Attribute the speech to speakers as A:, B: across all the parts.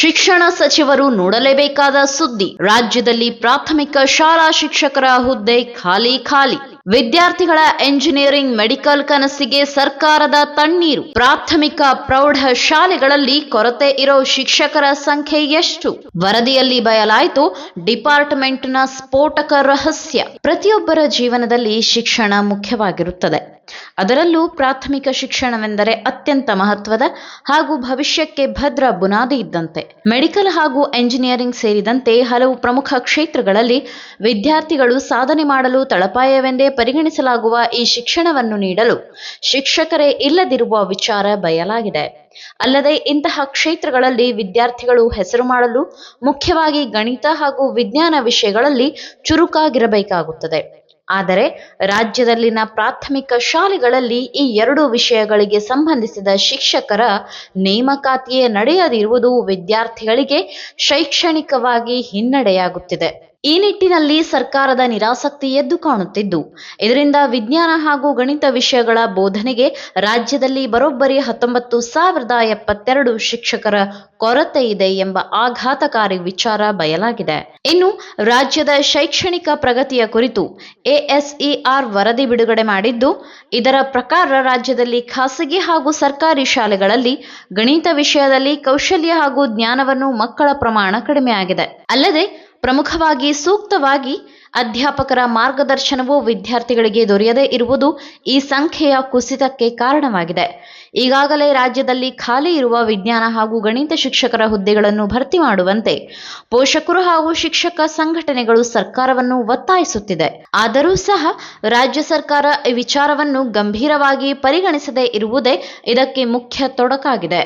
A: ಶಿಕ್ಷಣ ಸಚಿವರು ನೋಡಲೇಬೇಕಾದ ಸುದ್ದಿ. ರಾಜ್ಯದಲ್ಲಿ ಪ್ರಾಥಮಿಕ ಶಾಲಾ ಶಿಕ್ಷಕರ ಹುದ್ದೆ ಖಾಲಿ. ವಿದ್ಯಾರ್ಥಿಗಳ ಎಂಜಿನಿಯರಿಂಗ್ ಮೆಡಿಕಲ್ ಕನಸಿಗೆ ಸರ್ಕಾರದ ತಣ್ಣೀರು. ಪ್ರಾಥಮಿಕ ಪ್ರೌಢ ಶಾಲೆಗಳಲ್ಲಿ ಕೊರತೆ ಇರೋ ಶಿಕ್ಷಕರ ಸಂಖ್ಯೆ ಎಷ್ಟು? ವರದಿಯಲ್ಲಿ ಬಯಲಾಯಿತು ಡಿಪಾರ್ಟ್ಮೆಂಟ್ನ ಸ್ಫೋಟಕ ರಹಸ್ಯ. ಪ್ರತಿಯೊಬ್ಬರ ಜೀವನದಲ್ಲಿ ಶಿಕ್ಷಣ ಮುಖ್ಯವಾಗಿರುತ್ತದೆ. ಅದರಲ್ಲೂ ಪ್ರಾಥಮಿಕ ಶಿಕ್ಷಣವೆಂದರೆ ಅತ್ಯಂತ ಮಹತ್ವದ ಹಾಗೂ ಭವಿಷ್ಯಕ್ಕೆ ಭದ್ರ ಬುನಾದಿ ಇದ್ದಂತೆ. ಮೆಡಿಕಲ್ ಹಾಗೂ ಎಂಜಿನಿಯರಿಂಗ್ ಸೇರಿದಂತೆ ಹಲವು ಪ್ರಮುಖ ಕ್ಷೇತ್ರಗಳಲ್ಲಿ ವಿದ್ಯಾರ್ಥಿಗಳು ಸಾಧನೆ ಮಾಡಲು ತಳಪಾಯವೆಂದೇ ಪರಿಗಣಿಸಲಾಗುವ ಈ ಶಿಕ್ಷಣವನ್ನು ನೀಡಲು ಶಿಕ್ಷಕರೇ ಇಲ್ಲದಿರುವ ವಿಚಾರ ಬಯಲಾಗಿದೆ. ಅಲ್ಲದೆ ಇಂತಹ ಕ್ಷೇತ್ರಗಳಲ್ಲಿ ವಿದ್ಯಾರ್ಥಿಗಳು ಹೆಸರು ಮಾಡಲು ಮುಖ್ಯವಾಗಿ ಗಣಿತ ಹಾಗೂ ವಿಜ್ಞಾನ ವಿಷಯಗಳಲ್ಲಿ ಚುರುಕಾಗಿರಬೇಕಾಗುತ್ತದೆ. ಆದರೆ ರಾಜ್ಯದಲ್ಲಿನ ಪ್ರಾಥಮಿಕ ಶಾಲೆಗಳಲ್ಲಿ ಈ ಎರಡು ವಿಷಯಗಳಿಗೆ ಸಂಬಂಧಿಸಿದ ಶಿಕ್ಷಕರ ನೇಮಕಾತಿಯೇ ನಡೆಯದಿರುವುದು ವಿದ್ಯಾರ್ಥಿಗಳಿಗೆ ಶೈಕ್ಷಣಿಕವಾಗಿ ಹಿನ್ನಡೆಯಾಗುತ್ತಿದೆ. ಈ ನಿಟ್ಟಿನಲ್ಲಿ ಸರ್ಕಾರದ ನಿರಾಸಕ್ತಿ ಎದ್ದು ಕಾಣುತ್ತಿದ್ದು, ಇದರಿಂದ ವಿಜ್ಞಾನ ಹಾಗೂ ಗಣಿತ ವಿಷಯಗಳ ಬೋಧನೆಗೆ ರಾಜ್ಯದಲ್ಲಿ ಬರೋಬ್ಬರಿ 19,072 ಶಿಕ್ಷಕರ ಕೊರತೆ ಇದೆ ಎಂಬ ಆಘಾತಕಾರಿ ವಿಚಾರ ಬಯಲಾಗಿದೆ. ಇನ್ನು ರಾಜ್ಯದ ಶೈಕ್ಷಣಿಕ ಪ್ರಗತಿಯ ಕುರಿತು ASER ವರದಿ ಬಿಡುಗಡೆ ಮಾಡಿದ್ದು, ಇದರ ಪ್ರಕಾರ ರಾಜ್ಯದಲ್ಲಿ ಖಾಸಗಿ ಹಾಗೂ ಸರ್ಕಾರಿ ಶಾಲೆಗಳಲ್ಲಿ ಗಣಿತ ವಿಷಯದಲ್ಲಿ ಕೌಶಲ್ಯ ಹಾಗೂ ಜ್ಞಾನವನ್ನು ಮಕ್ಕಳ ಪ್ರಮಾಣ ಕಡಿಮೆಯಾಗಿದೆ. ಅಲ್ಲದೆ ಪ್ರಮುಖವಾಗಿ ಸೂಕ್ತವಾಗಿ ಅಧ್ಯಾಪಕರ ಮಾರ್ಗದರ್ಶನವು ವಿದ್ಯಾರ್ಥಿಗಳಿಗೆ ದೊರೆಯದೇ ಇರುವುದು ಈ ಸಂಖ್ಯೆಯ ಕುಸಿತಕ್ಕೆ ಕಾರಣವಾಗಿದೆ. ಈಗಾಗಲೇ ರಾಜ್ಯದಲ್ಲಿ ಖಾಲಿ ಇರುವ ವಿಜ್ಞಾನ ಹಾಗೂ ಗಣಿತ ಶಿಕ್ಷಕರ ಹುದ್ದೆಗಳನ್ನು ಭರ್ತಿ ಮಾಡುವಂತೆ ಪೋಷಕರು ಹಾಗೂ ಶಿಕ್ಷಕ ಸಂಘಟನೆಗಳು ಸರ್ಕಾರವನ್ನು ಒತ್ತಾಯಿಸುತ್ತಿದೆ. ಆದರೂ ಸಹ ರಾಜ್ಯ ಸರ್ಕಾರ ಈ ವಿಚಾರವನ್ನು ಗಂಭೀರವಾಗಿ ಪರಿಗಣಿಸದೇ ಇರುವುದೇ ಇದಕ್ಕೆ ಮುಖ್ಯ ತೊಡಕಾಗಿದೆ.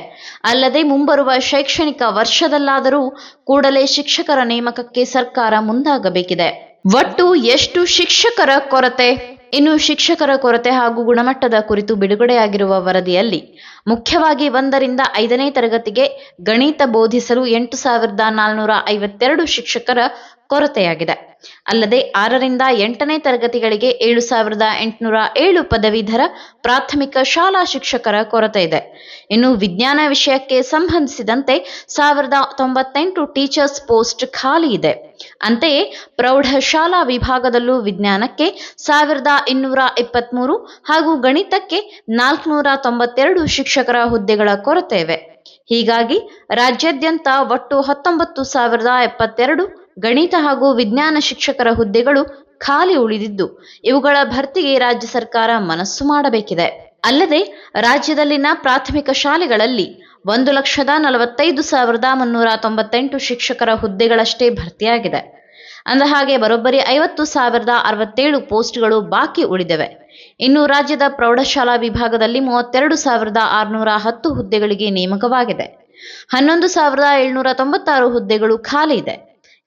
A: ಅಲ್ಲದೆ ಮುಂಬರುವ ಶೈಕ್ಷಣಿಕ ವರ್ಷದಲ್ಲಾದರೂ ಕೂಡಲೇ ಶಿಕ್ಷಕರ ನೇಮಕಕ್ಕೆ ಸರ್ಕಾರ ಮುಂದಾಗಬೇಕಿದೆ. ಒಟ್ಟು ಎಷ್ಟು ಶಿಕ್ಷಕರ ಕೊರತೆ? ಇನ್ನು ಶಿಕ್ಷಕರ ಕೊರತೆ ಹಾಗೂ ಗುಣಮಟ್ಟದ ಕುರಿತು ಬಿಡುಗಡೆಯಾಗಿರುವ ವರದಿಯಲ್ಲಿ ಮುಖ್ಯವಾಗಿ 1ರಿಂದ 5ನೇ ತರಗತಿಗೆ ಗಣಿತ ಬೋಧಿಸಲು 8,452 ಶಿಕ್ಷಕರ ಕೊರತೆಯಾಗಿದೆ. ಅಲ್ಲದೆ 6ರಿಂದ 8ನೇ ತರಗತಿಗಳಿಗೆ 7,807 ಪದವೀಧರ ಪ್ರಾಥಮಿಕ ಶಾಲಾ ಶಿಕ್ಷಕರ ಕೊರತೆ ಇದೆ. ಇನ್ನು ವಿಜ್ಞಾನ ವಿಷಯಕ್ಕೆ ಸಂಬಂಧಿಸಿದಂತೆ 1,098 ಟೀಚರ್ಸ್ ಪೋಸ್ಟ್ ಖಾಲಿ ಇದೆ. ಅಂತೆಯೇ ಪ್ರೌಢಶಾಲಾ ವಿಭಾಗದಲ್ಲೂ ವಿಜ್ಞಾನಕ್ಕೆ 1,223 ಹಾಗೂ ಗಣಿತಕ್ಕೆ 492 ಶಿಕ್ಷಕರ ಹುದ್ದೆಗಳ ಕೊರತೆ ಇವೆ. ಹೀಗಾಗಿ ರಾಜ್ಯಾದ್ಯಂತ ಒಟ್ಟು 19,072 ಗಣಿತ ಹಾಗೂ ವಿಜ್ಞಾನ ಶಿಕ್ಷಕರ ಹುದ್ದೆಗಳು ಖಾಲಿ ಉಳಿದಿದ್ದು, ಇವುಗಳ ಭರ್ತಿಗೆ ರಾಜ್ಯ ಸರ್ಕಾರ ಮನಸ್ಸು ಮಾಡಬೇಕಿದೆ. ಅಲ್ಲದೆ ರಾಜ್ಯದಲ್ಲಿನ ಪ್ರಾಥಮಿಕ ಶಾಲೆಗಳಲ್ಲಿ 1,45,398 ಶಿಕ್ಷಕರ ಹುದ್ದೆಗಳಷ್ಟೇ ಭರ್ತಿಯಾಗಿದೆ. ಅಂದಹಾಗೆ ಬರೋಬ್ಬರಿ 50,067 ಪೋಸ್ಟ್ಗಳು ಬಾಕಿ ಉಳಿದಿವೆ. ಇನ್ನು ರಾಜ್ಯದ ಪ್ರೌಢಶಾಲಾ ವಿಭಾಗದಲ್ಲಿ 32,610 ಹುದ್ದೆಗಳಿಗೆ ನೇಮಕವಾಗಿದೆ. 11,796 ಹುದ್ದೆಗಳು ಖಾಲಿ ಇದೆ.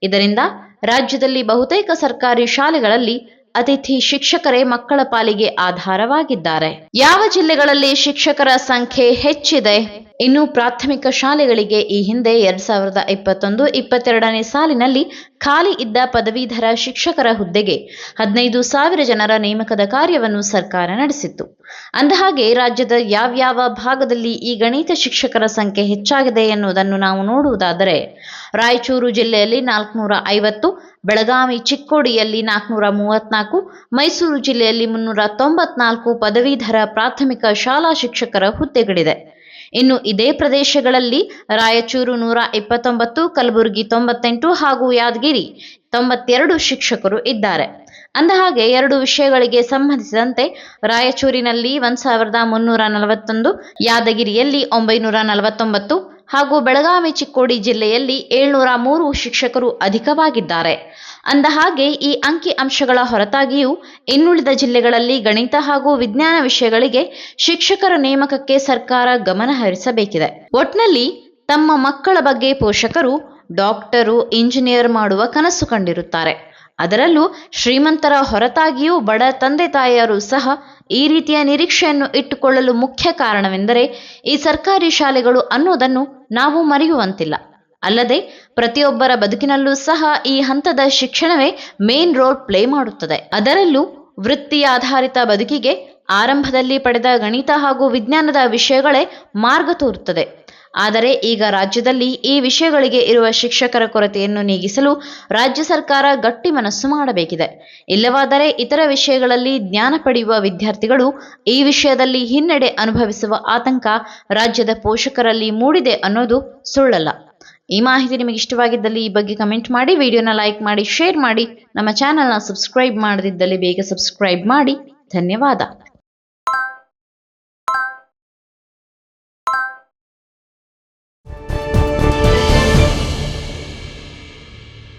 A: ಇದರಿಂದ ರಾಜ್ಯದಲ್ಲಿ ಬಹುತೇಕ ಸರ್ಕಾರಿ ಶಾಲೆಗಳಲ್ಲಿ ಅತಿಥಿ ಶಿಕ್ಷಕರೇ ಮಕ್ಕಳ ಪಾಲಿಗೆ ಆಧಾರವಾಗಿದ್ದಾರೆ. ಯಾವ ಜಿಲ್ಲೆಗಳಲ್ಲಿ ಶಿಕ್ಷಕರ ಸಂಖ್ಯೆ ಹೆಚ್ಚಿದೆ? ಇನ್ನು ಪ್ರಾಥಮಿಕ ಶಾಲೆಗಳಿಗೆ ಈ ಹಿಂದೆ 2021-22ನೇ ಸಾಲಿನಲ್ಲಿ ಖಾಲಿ ಇದ್ದ ಪದವೀಧರ ಶಿಕ್ಷಕರ ಹುದ್ದೆಗೆ 15,000 ಜನರ ನೇಮಕದ ಕಾರ್ಯವನ್ನು ಸರ್ಕಾರ ನಡೆಸಿತ್ತು. ಅಂದಹಾಗೆ ರಾಜ್ಯದ ಯಾವ್ಯಾವ ಭಾಗದಲ್ಲಿ ಈ ಗಣಿತ ಶಿಕ್ಷಕರ ಸಂಖ್ಯೆ ಹೆಚ್ಚಾಗಿದೆ ಎನ್ನುವುದನ್ನು ನಾವು ನೋಡುವುದಾದರೆ, ರಾಯಚೂರು ಜಿಲ್ಲೆಯಲ್ಲಿ 450, ಬೆಳಗಾವಿ ಚಿಕ್ಕೋಡಿಯಲ್ಲಿ 434, ಮೈಸೂರು ಜಿಲ್ಲೆಯಲ್ಲಿ 394 ಪದವೀಧರ ಪ್ರಾಥಮಿಕ ಶಾಲಾ ಶಿಕ್ಷಕರ ಹುದ್ದೆಗಳಿದೆ. ಇನ್ನು ಇದೇ ಪ್ರದೇಶಗಳಲ್ಲಿ ರಾಯಚೂರು 129, ಕಲಬುರಗಿ 98 ಹಾಗೂ ಯಾದಗಿರಿ 92 ಶಿಕ್ಷಕರು ಇದ್ದಾರೆ. ಅಂದಹಾಗೆ ಎರಡು ವಿಷಯಗಳಿಗೆ ಸಂಬಂಧಿಸಿದಂತೆ ರಾಯಚೂರಿನಲ್ಲಿ 1,341, ಯಾದಗಿರಿಯಲ್ಲಿ 949 ಹಾಗೂ ಬೆಳಗಾವಿ ಚಿಕ್ಕೋಡಿ ಜಿಲ್ಲೆಯಲ್ಲಿ 703 ಶಿಕ್ಷಕರು ಅಧಿಕವಾಗಿದ್ದಾರೆ. ಅಂದಹಾಗೆ ಈ ಅಂಕಿ ಅಂಶಗಳ ಹೊರತಾಗಿಯೂ ಇನ್ನುಳಿದ ಜಿಲ್ಲೆಗಳಲ್ಲಿ ಗಣಿತ ಹಾಗೂ ವಿಜ್ಞಾನ ವಿಷಯಗಳಿಗೆ ಶಿಕ್ಷಕರ ನೇಮಕಕ್ಕೆ ಸರ್ಕಾರ ಗಮನ ಹರಿಸಬೇಕಿದೆ. ಒಟ್ನಲ್ಲಿ ತಮ್ಮ ಮಕ್ಕಳ ಬಗ್ಗೆ ಪೋಷಕರು ಡಾಕ್ಟರು, ಇಂಜಿನಿಯರ್ ಮಾಡುವ ಕನಸು ಕಂಡಿರುತ್ತಾರೆ. ಅದರಲ್ಲೂ ಶ್ರೀಮಂತರ ಹೊರತಾಗಿಯೂ ಬಡ ತಂದೆ ತಾಯಿಯರು ಸಹ ಈ ರೀತಿಯ ನಿರೀಕ್ಷೆಯನ್ನು ಇಟ್ಟುಕೊಳ್ಳಲು ಮುಖ್ಯ ಕಾರಣವೆಂದರೆ ಈ ಸರ್ಕಾರಿ ಶಾಲೆಗಳು ಅನ್ನೋದನ್ನು ನಾವು ಮರೆಯುವಂತಿಲ್ಲ. ಅಲ್ಲದೆ ಪ್ರತಿಯೊಬ್ಬರ ಬದುಕಿನಲ್ಲೂ ಸಹ ಈ ಹಂತದ ಶಿಕ್ಷಣವೇ ಮೇನ್ ರೋಲ್ ಪ್ಲೇ ಮಾಡುತ್ತದೆ. ಅದರಲ್ಲೂ ವೃತ್ತಿಯಾಧಾರಿತ ಬದುಕಿಗೆ ಆರಂಭದಲ್ಲಿ ಪಡೆದ ಗಣಿತ ಹಾಗೂ ವಿಜ್ಞಾನದ ವಿಷಯಗಳೇ ಮಾರ್ಗ ತೋರುತ್ತದೆ. ಆದರೆ ಈಗ ರಾಜ್ಯದಲ್ಲಿ ಈ ವಿಷಯಗಳಿಗೆ ಇರುವ ಶಿಕ್ಷಕರ ಕೊರತೆಯನ್ನು ನೀಗಿಸಲು ರಾಜ್ಯ ಸರ್ಕಾರ ಗಟ್ಟಿ ಮನಸ್ಸು ಮಾಡಬೇಕಿದೆ. ಇಲ್ಲವಾದರೆ ಇತರ ವಿಷಯಗಳಲ್ಲಿ ಜ್ಞಾನ ಪಡೆಯುವ ವಿದ್ಯಾರ್ಥಿಗಳು ಈ ವಿಷಯದಲ್ಲಿ ಹಿನ್ನಡೆ ಅನುಭವಿಸುವ ಆತಂಕ ರಾಜ್ಯದ ಪೋಷಕರಲ್ಲಿ ಮೂಡಿದೆ ಅನ್ನೋದು ಸುಳ್ಳಲ್ಲ. ಈ ಮಾಹಿತಿ ನಿಮಗೆ ಇಷ್ಟವಾಗಿದ್ದಲ್ಲಿ ಈ ಬಗ್ಗೆ ಕಮೆಂಟ್ ಮಾಡಿ, ವಿಡಿಯೋನ ಲೈಕ್ ಮಾಡಿ, ಶೇರ್ ಮಾಡಿ. ನಮ್ಮ ಚಾನೆಲ್ನ ಸಬ್ಸ್ಕ್ರೈಬ್ ಮಾಡದಿದ್ದಲ್ಲಿ ಬೇಗ ಸಬ್ಸ್ಕ್ರೈಬ್ ಮಾಡಿ. ಧನ್ಯವಾದ.